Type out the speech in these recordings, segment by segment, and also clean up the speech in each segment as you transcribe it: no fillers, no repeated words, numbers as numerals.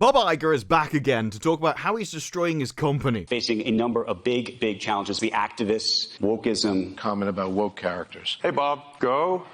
Bob Iger is back again to talk about how he's destroying his company. Facing a number of big challenges. The activists, wokeism. Comment about woke characters. Hey, Bob, go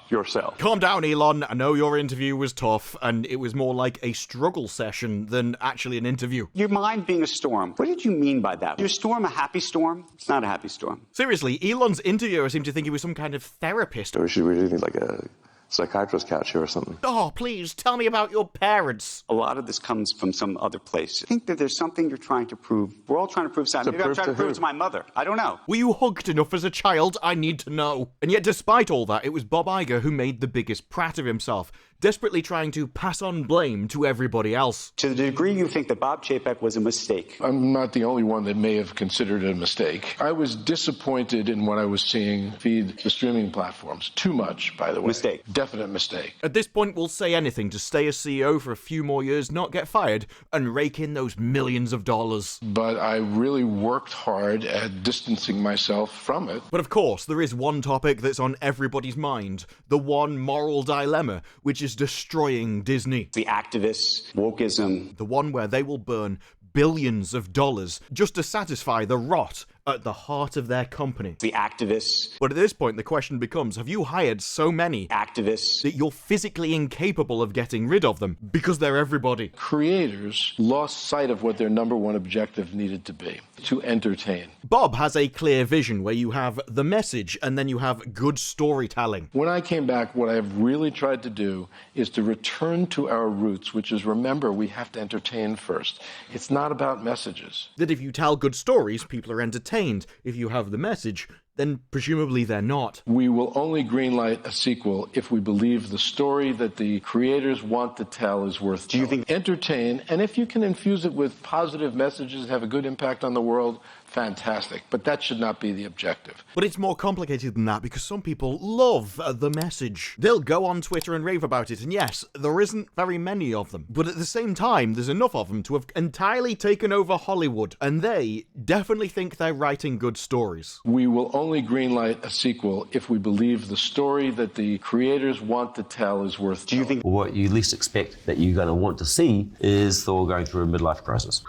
yourself. Calm down, Elon. I know your interview was tough, and it was more like a struggle session than actually an interview. Your mind being a storm. What did you mean by that? Your storm a happy storm? It's not a happy storm. Seriously, Elon's interviewer seemed to think he was some kind of therapist. Or should we really need like a psychiatrist couch here or something? Oh, please, tell me about your parents. A lot of this comes from some other place. I think that there's something you're trying to prove. We're all trying to prove something. Maybe I'm trying to prove it to my mother. I don't know. Were you hugged enough as a child? I need to know. And yet, despite all that, it was Bob Iger who made the biggest prat of himself, desperately trying to pass on blame to everybody else. To the degree you think that Bob Chapek was a mistake. I'm not the only one that may have considered it a mistake. I was disappointed in what I was seeing feed the streaming platforms. Too much, by the way. Mistake. Definite mistake. At this point, we'll say anything to stay as CEO for a few more years, not get fired, and rake in those millions of dollars. But I really worked hard at distancing myself from it. But of course, there is one topic that's on everybody's mind, the one moral dilemma, which is destroying Disney. The activists, wokeism. The one where they will burn billions of dollars just to satisfy the rot at the heart of their company. The activists. But at this point, the question becomes, have you hired so many activists that you're physically incapable of getting rid of them because they're everybody? Creators lost sight of what their number one objective needed to be, to entertain. Bob has a clear vision where you have the message and then you have good storytelling. When I came back, what I have really tried to do is to return to our roots, which is, remember, we have to entertain first. It's not about messages. That if you tell good stories, people are entertained. If you have the message, then presumably they're not. We will only greenlight a sequel if we believe the story that the creators want to tell is worth telling. Do you think entertain, and if you can infuse it with positive messages, have a good impact on the world, fantastic. But that should not be the objective. But it's more complicated than that because some people love the message. They'll go on Twitter and rave about it, and yes, there isn't very many of them. But at the same time, there's enough of them to have entirely taken over Hollywood, and they definitely think they're writing good stories. We will only greenlight a sequel if we believe the story that the creators want to tell is worth telling. Do you think what you least expect that you're going to want to see is Thor going through a midlife crisis?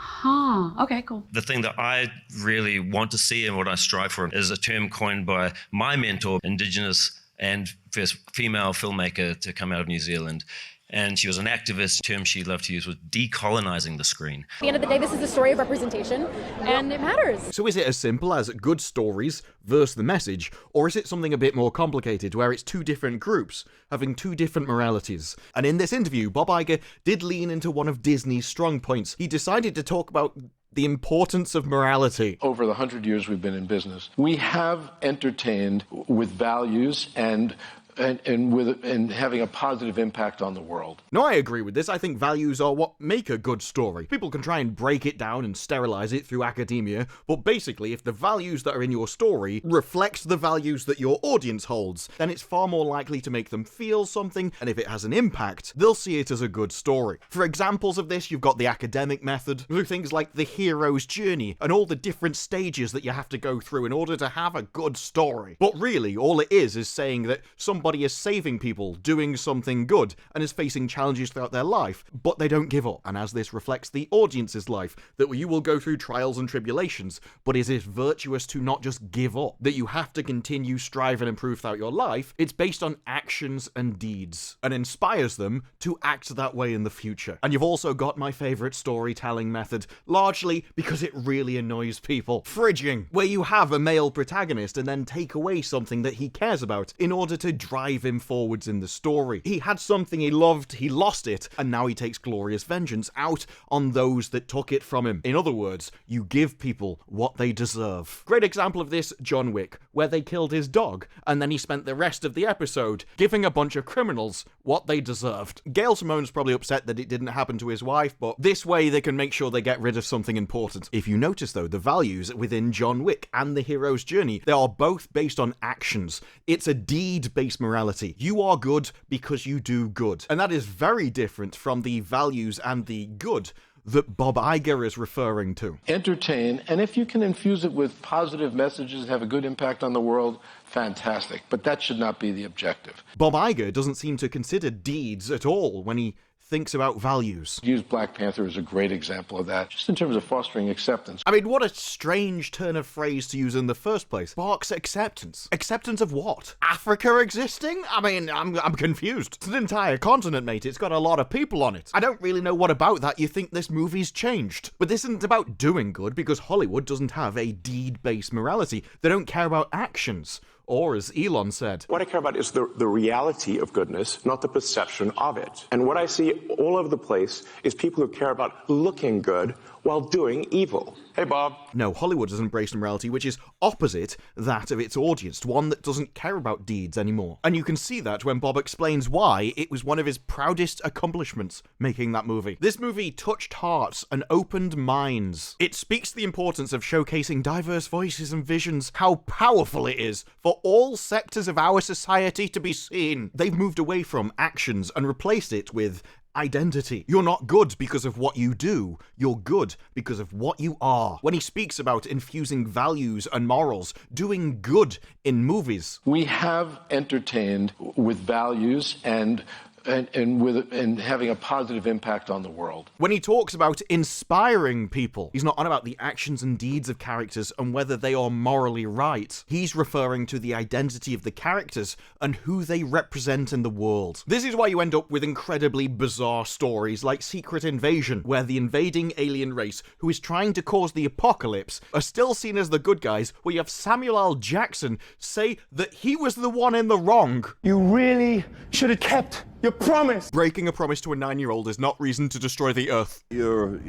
Okay, cool. The thing that I really want to see and what I strive for is a term coined by my mentor, Indigenous and first female filmmaker to come out of New Zealand. And she was an activist. The term she loved to use was decolonizing the screen. At the end of the day, this is a story of representation, and it matters. So is it as simple as good stories versus the message, or is it something a bit more complicated, where it's two different groups having two different moralities? And in this interview, Bob Iger did lean into one of Disney's strong points. He decided to talk about the importance of morality. Over the 100 years we've been in business, we have entertained with values and having a positive impact on the world. No, I agree with this. I think values are what make a good story. People can try and break it down and sterilize it through academia, but basically, if the values that are in your story reflect the values that your audience holds, then it's far more likely to make them feel something, and if it has an impact, they'll see it as a good story. For examples of this, you've got the academic method, through things like the hero's journey, and all the different stages that you have to go through in order to have a good story. But really, all it is saying that somebody is saving people, doing something good, and is facing challenges throughout their life, but they don't give up. And as this reflects the audience's life, that you will go through trials and tribulations, but is it virtuous to not just give up? That you have to continue, strive, and improve throughout your life? It's based on actions and deeds, and inspires them to act that way in the future. And you've also got my favorite storytelling method, largely because it really annoys people. Fridging, where you have a male protagonist and then take away something that he cares about in order to drive him forwards in the story. He had something he loved, he lost it, and now he takes glorious vengeance out on those that took it from him. In other words, you give people what they deserve. Great example of this, John Wick, where they killed his dog, and then he spent the rest of the episode giving a bunch of criminals what they deserved. Gail Simone's probably upset that it didn't happen to his wife, but this way they can make sure they get rid of something important. If you notice though, the values within John Wick and the hero's journey, they are both based on actions. It's a deed-based morality. You are good because you do good. And that is very different from the values and the good that Bob Iger is referring to. Entertain, and if you can infuse it with positive messages, have a good impact on the world, fantastic. But that should not be the objective. Bob Iger doesn't seem to consider deeds at all when he thinks about values. Use Black Panther as a great example of that, just in terms of fostering acceptance. I mean, what a strange turn of phrase to use in the first place. Sparks acceptance. Acceptance of what? Africa existing? I mean, I'm confused. It's an entire continent, mate. It's got a lot of people on it. I don't really know what about that you think this movie's changed. But this isn't about doing good, because Hollywood doesn't have a deed-based morality. They don't care about actions. Or, as Elon said, What I care about is the reality of goodness, not the perception of it. And what I see all over the place is people who care about looking good while doing evil. Hey, Bob. No, Hollywood has embraced a morality which is opposite that of its audience, one that doesn't care about deeds anymore. And you can see that when Bob explains why it was one of his proudest accomplishments making that movie. This movie touched hearts and opened minds. It speaks to the importance of showcasing diverse voices and visions, how powerful it is for all sectors of our society to be seen. They've moved away from actions and replaced it with identity. You're not good because of what you do. You're good because of what you are. When he speaks about infusing values and morals, doing good in movies. We have entertained with values and having a positive impact on the world. When he talks about inspiring people, he's not on about the actions and deeds of characters and whether they are morally right. He's referring to the identity of the characters and who they represent in the world. This is why you end up with incredibly bizarre stories like Secret Invasion, where the invading alien race who is trying to cause the apocalypse are still seen as the good guys, where you have Samuel L. Jackson say that he was the one in the wrong. You really should have kept your promise. Breaking a promise to a 9-year-old is not reason to destroy the Earth. You're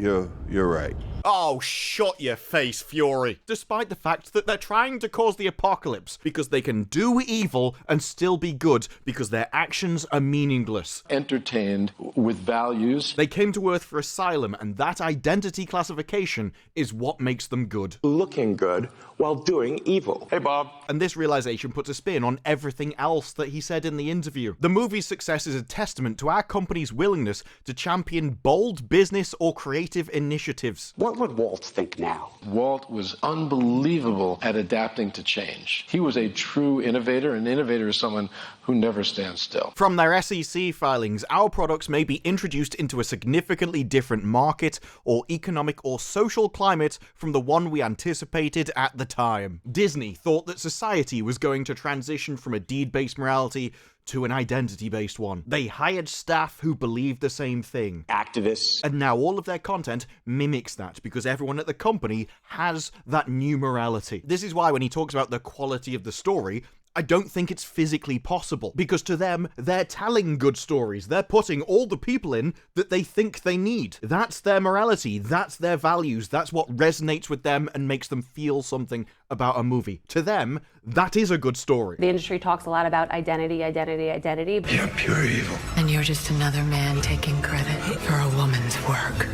right. Oh, shut your face, Fury. Despite the fact that they're trying to cause the apocalypse because they can do evil and still be good because their actions are meaningless. Entertained with values. They came to Earth for asylum, and that identity classification is what makes them good. Looking good while doing evil. Hey, Bob. And this realization puts a spin on everything else that he said in the interview. The movie's success is a testament to our company's willingness to champion bold business or creative initiatives. What would Walt think now? Walt was unbelievable at adapting to change. He was a true innovator. An innovator is someone who never stands still. From their SEC filings, our products may be introduced into a significantly different market or economic or social climate from the one we anticipated at the time. Disney thought that society was going to transition from a deed-based morality to an identity-based one. They hired staff who believed the same thing. Activists. And now all of their content mimics that because everyone at the company has that new morality. This is why when he talks about the quality of the story, I don't think it's physically possible, because to them, they're telling good stories. They're putting all the people in that they think they need. That's their morality. That's their values. That's what resonates with them and makes them feel something about a movie. To them, that is a good story. The industry talks a lot about identity. You're pure evil. And you're just another man taking credit for a woman's work.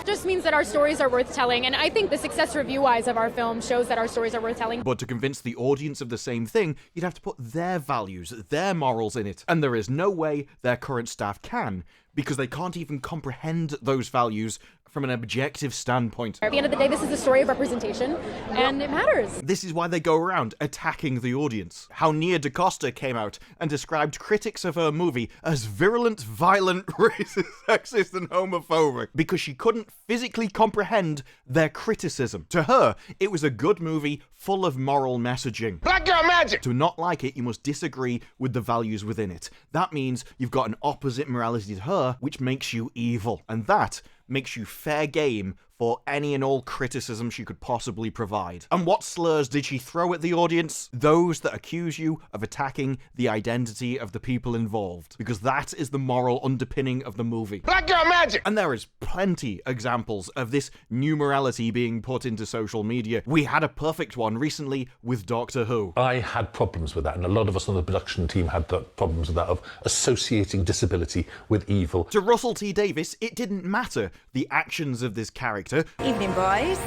Just means that our stories are worth telling, and I think the success review-wise of our film shows that our stories are worth telling. But to convince the audience of the same thing, you'd have to put their values, their morals in it. And there is no way their current staff can, because they can't even comprehend those values from an objective standpoint. At the end of the day, this is a story of representation, and it matters. This is why they go around attacking the audience. How Nia DaCosta came out and described critics of her movie as virulent, violent, racist, sexist, and homophobic because she couldn't physically comprehend their criticism. To her, it was a good movie full of moral messaging. Black girl magic! To not like it, you must disagree with the values within it. That means you've got an opposite morality to her, which makes you evil. And that makes you fair game for any and all criticism she could possibly provide. And what slurs did she throw at the audience? Those that accuse you of attacking the identity of the people involved. Because that is the moral underpinning of the movie. Black girl magic! And there is plenty examples of this new morality being put into social media. We had a perfect one recently with Doctor Who. I had problems with that, and a lot of us on the production team had problems with that, of associating disability with evil. To Russell T Davies, it didn't matter the actions of this character. Evening, boys.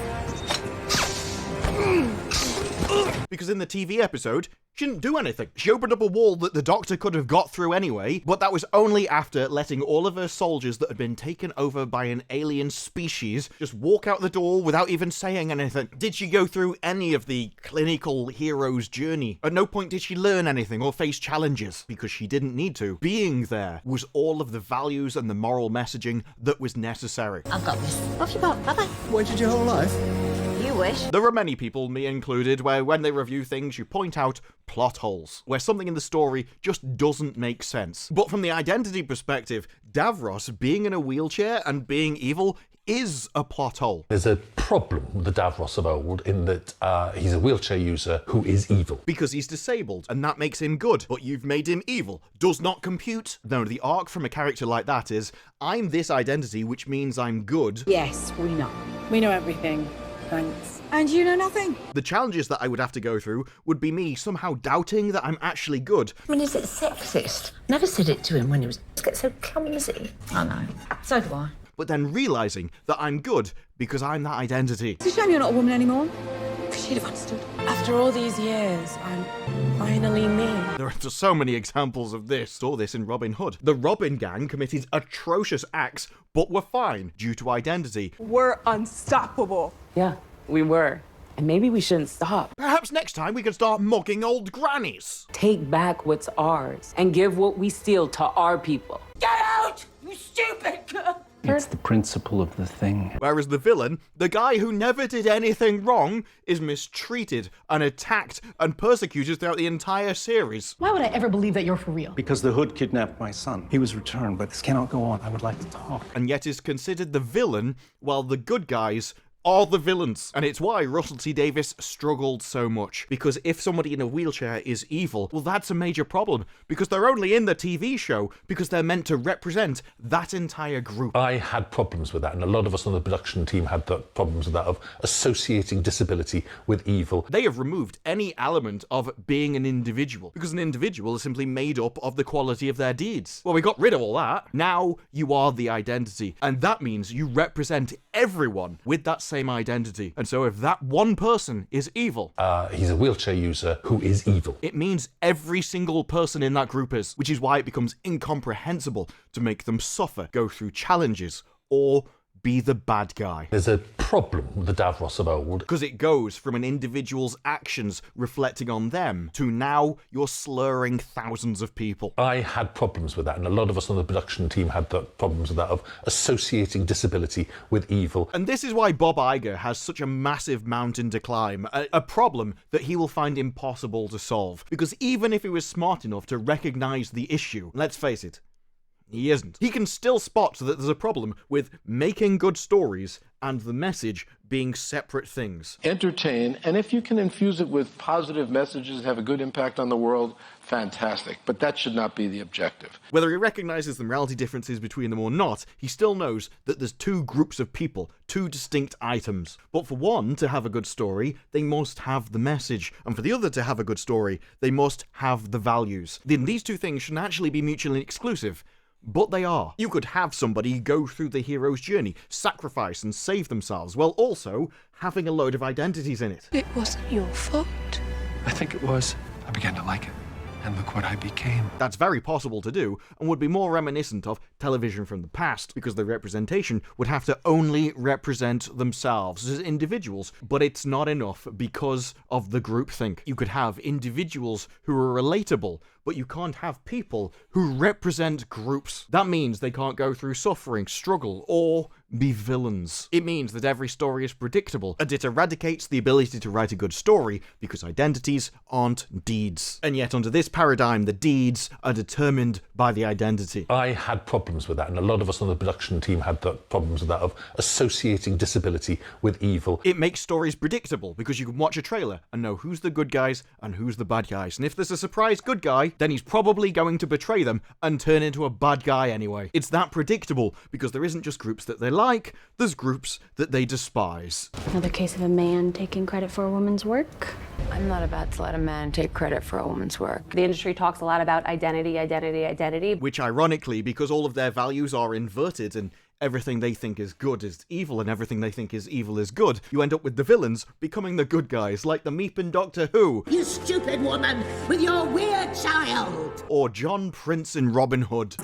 Because in the TV episode, she didn't do anything. She opened up a wall that the Doctor could have got through anyway, but that was only after letting all of her soldiers that had been taken over by an alien species just walk out the door without even saying anything. Did she go through any of the clinical hero's journey? At no point did she learn anything or face challenges, because she didn't need to. Being there was all of the values and the moral messaging that was necessary. I've got this. Off you pop. Bye-bye. Waited your whole life? You wish. There are many people, me included, where when they review things, you point out plot holes, where something in the story just doesn't make sense. But from the identity perspective, Davros being in a wheelchair and being evil is a plot hole. There's a problem with the Davros of old in that he's a wheelchair user who is evil. Because he's disabled, and that makes him good, but you've made him evil. Does not compute. No, the arc from a character like that is, I'm this identity, which means I'm good. Yes, we know. We know everything. Thanks. And you know nothing. The challenges that I would have to go through would be me somehow doubting that I'm actually good. I mean, is it sexist? Never said it to him when he was so clumsy. I know. So do I. But then realising that I'm good because I'm that identity. It's a shame you're not a woman anymore. She'd have understood. After all these years, I'm finally me. There are just so many examples of this. Saw this in Robin Hood. The Robin gang committed atrocious acts, but were fine due to identity. We're unstoppable. Yeah, we were. And maybe we shouldn't stop. Perhaps next time we can start mugging old grannies. Take back what's ours and give what we steal to our people. Get out, you stupid! It's the principle of the thing. Whereas the villain, the guy who never did anything wrong, is mistreated and attacked and persecuted throughout the entire series. Why would I ever believe that you're for real? Because the Hood kidnapped my son. He was returned, but this cannot go on. I would like to talk. And yet is considered the villain, while the good guys are the villains. And it's why Russell T Davies struggled so much. Because if somebody in a wheelchair is evil, well, that's a major problem. Because they're only in the TV show because they're meant to represent that entire group. I had problems with that, and a lot of us on the production team had the problems with that, of associating disability with evil. They have removed any element of being an individual, because an individual is simply made up of the quality of their deeds. Well, we got rid of all that. Now you are the identity. And that means you represent everyone with that same identity. And so if that one person is evil, he's a wheelchair user who is evil. It means every single person in that group is, which is why it becomes incomprehensible to make them suffer, go through challenges, or be the bad guy. There's a problem with the Davros of old. Because it goes from an individual's actions reflecting on them to now you're slurring thousands of people. I had problems with that, and a lot of us on the production team had the problems with that, of associating disability with evil. And this is why Bob Iger has such a massive mountain to climb, a problem that he will find impossible to solve. Because even if he was smart enough to recognise the issue, let's face it, he isn't. He can still spot that there's a problem with making good stories and the message being separate things. Entertain, and if you can infuse it with positive messages, have a good impact on the world, fantastic. But that should not be the objective. Whether he recognises the morality differences between them or not, he still knows that there's two groups of people, two distinct items. But for one to have a good story, they must have the message. And for the other to have a good story, they must have the values. Then these two things shouldn't actually be mutually exclusive. But they are. You could have somebody go through the hero's journey, sacrifice and save themselves, while also having a load of identities in it. It wasn't your fault. I think it was. I began to like it. And look what I became. That's very possible to do, and would be more reminiscent of television from the past, because the representation would have to only represent themselves as individuals, but it's not enough because of the groupthink. You could have individuals who are relatable, but you can't have people who represent groups. That means they can't go through suffering, struggle, or be villains. It means that every story is predictable, and it eradicates the ability to write a good story because identities aren't deeds. And yet under this paradigm, the deeds are determined by the identity. I had problems with that, and a lot of us on the production team had the problems with that, of associating disability with evil. It makes stories predictable because you can watch a trailer and know who's the good guys and who's the bad guys. And if there's a surprise good guy, then he's probably going to betray them and turn into a bad guy anyway. It's that predictable because there isn't just groups that they like, there's groups that they despise. Another case of a man taking credit for a woman's work. I'm not about to let a man take credit for a woman's work. The industry talks a lot about identity. Which ironically, because all of their values are inverted and everything they think is good is evil and everything they think is evil is good, you end up with the villains becoming the good guys, like the Meep in Doctor Who. You stupid woman with your weird child! Or John Prince in Robin Hood.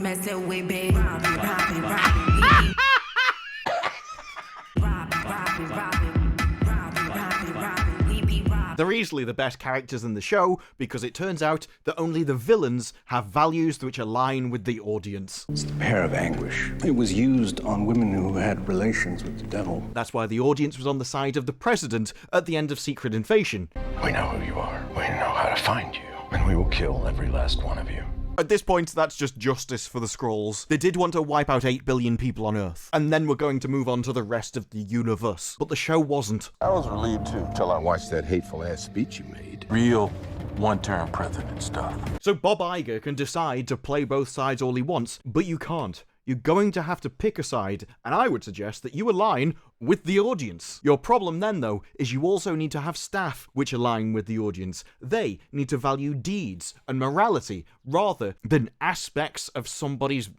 They're easily the best characters in the show because it turns out that only the villains have values which align with the audience. It's the pear of anguish. It was used on women who had relations with the devil. That's why the audience was on the side of the president at the end of Secret Invasion. We know who you are. We know how to find you. And we will kill every last one of you. At this point, that's just justice for the Skrulls. They did want to wipe out 8 billion people on Earth, and then we're going to move on to the rest of the universe. But the show wasn't. I was relieved too, till I watched that hateful-ass speech you made. Real one-term president stuff. So Bob Iger can decide to play both sides all he wants, but you can't. You're going to have to pick a side, and I would suggest that you align with the audience. Your problem then, though, is you also need to have staff which align with the audience. They need to value deeds and morality rather than aspects of somebody's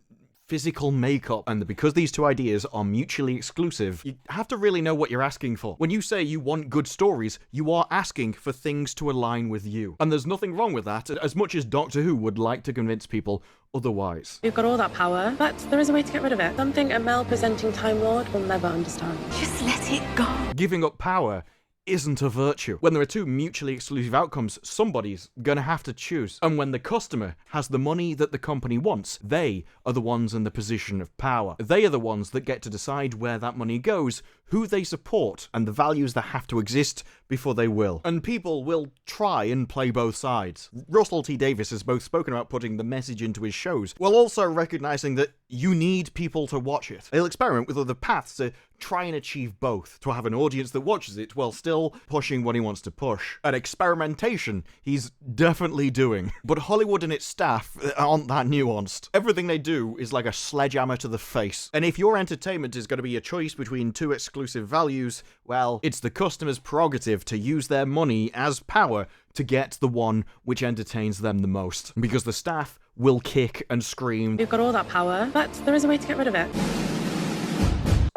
physical makeup. And because these two ideas are mutually exclusive, you have to really know what you're asking for. When you say you want good stories, you are asking for things to align with you. And there's nothing wrong with that, as much as Doctor Who would like to convince people otherwise. You've got all that power, but there is a way to get rid of it. Something a male-presenting Time Lord will never understand. Just let it go. Giving up power isn't a virtue. When there are two mutually exclusive outcomes, somebody's gonna have to choose. And when the customer has the money that the company wants, they are the ones in the position of power. They are the ones that get to decide where that money goes, who they support, and the values that have to exist before they will. And people will try and play both sides. Russell T Davies has both spoken about putting the message into his shows, while also recognizing that you need people to watch it. He'll experiment with other paths to try and achieve both, to have an audience that watches it while still pushing what he wants to push. An experimentation he's definitely doing. But Hollywood and its staff aren't that nuanced. Everything they do is like a sledgehammer to the face. And if your entertainment is going to be a choice between two exclusive values, well, it's the customer's prerogative to use their money as power to get the one which entertains them the most. Because the staff will kick and scream. You've got all that power, but there is a way to get rid of it.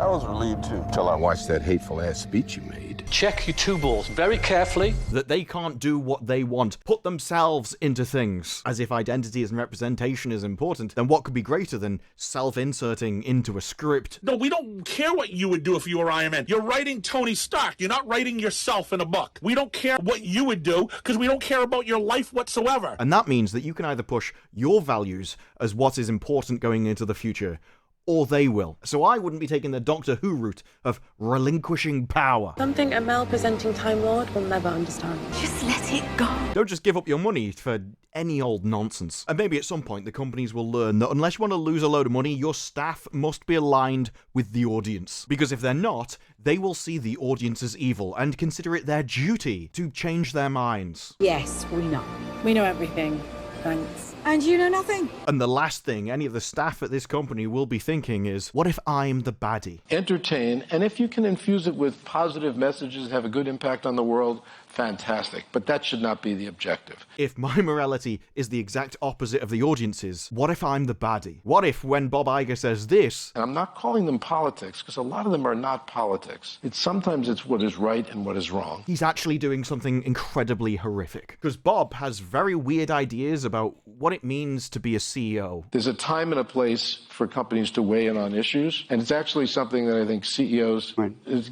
I was relieved too, till I watched that hateful-ass speech you made. Check your two balls very carefully. That they can't do what they want, put themselves into things. As if identity and representation is important, then what could be greater than self-inserting into a script? No, we don't care what you would do if you were Iron Man. You're writing Tony Stark. You're not writing yourself in a book. We don't care what you would do, because we don't care about your life whatsoever. And that means that you can either push your values as what is important going into the future, or they will. So I wouldn't be taking the Doctor Who route of relinquishing power. Something a male-presenting Time Lord will never understand. Just let it go. Don't just give up your money for any old nonsense. And maybe at some point the companies will learn that unless you want to lose a load of money, your staff must be aligned with the audience. Because if they're not, they will see the audience as evil and consider it their duty to change their minds. Yes, we know. We know everything. Thanks. And you know nothing. And the last thing any of the staff at this company will be thinking is, what if I'm the baddie? Entertain, and if you can infuse it with positive messages, have a good impact on the world, fantastic. But that should not be the objective. If my morality is the exact opposite of the audience's, what if I'm the baddie? What if when Bob Iger says this... And I'm not calling them politics, because a lot of them are not politics. Sometimes it's what is right and what is wrong. He's actually doing something incredibly horrific. Because Bob has very weird ideas about what it means to be a CEO. There's a time and a place for companies to weigh in on issues, and it's actually something that I think CEOs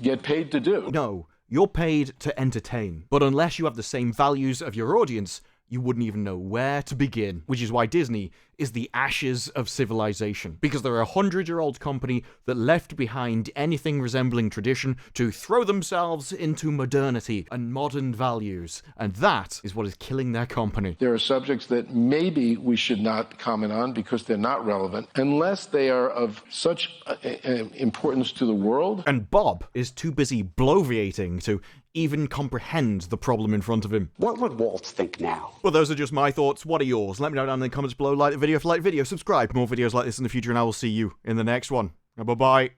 get paid to do. No, you're paid to entertain. But unless you have the same values of your audience, you wouldn't even know where to begin. Which is why Disney is the ashes of civilization. Because they're a 100-year-old company that left behind anything resembling tradition to throw themselves into modernity and modern values. And that is what is killing their company. There are subjects that maybe we should not comment on because they're not relevant, unless they are of such importance to the world. And Bob is too busy bloviating to even comprehend the problem in front of him. What would Walt think now? Well, those are just my thoughts. What are yours? Let me know down in the comments below. Like the video if you like the video. Subscribe for more videos like this in the future, and I will see you in the next one. Bye-bye.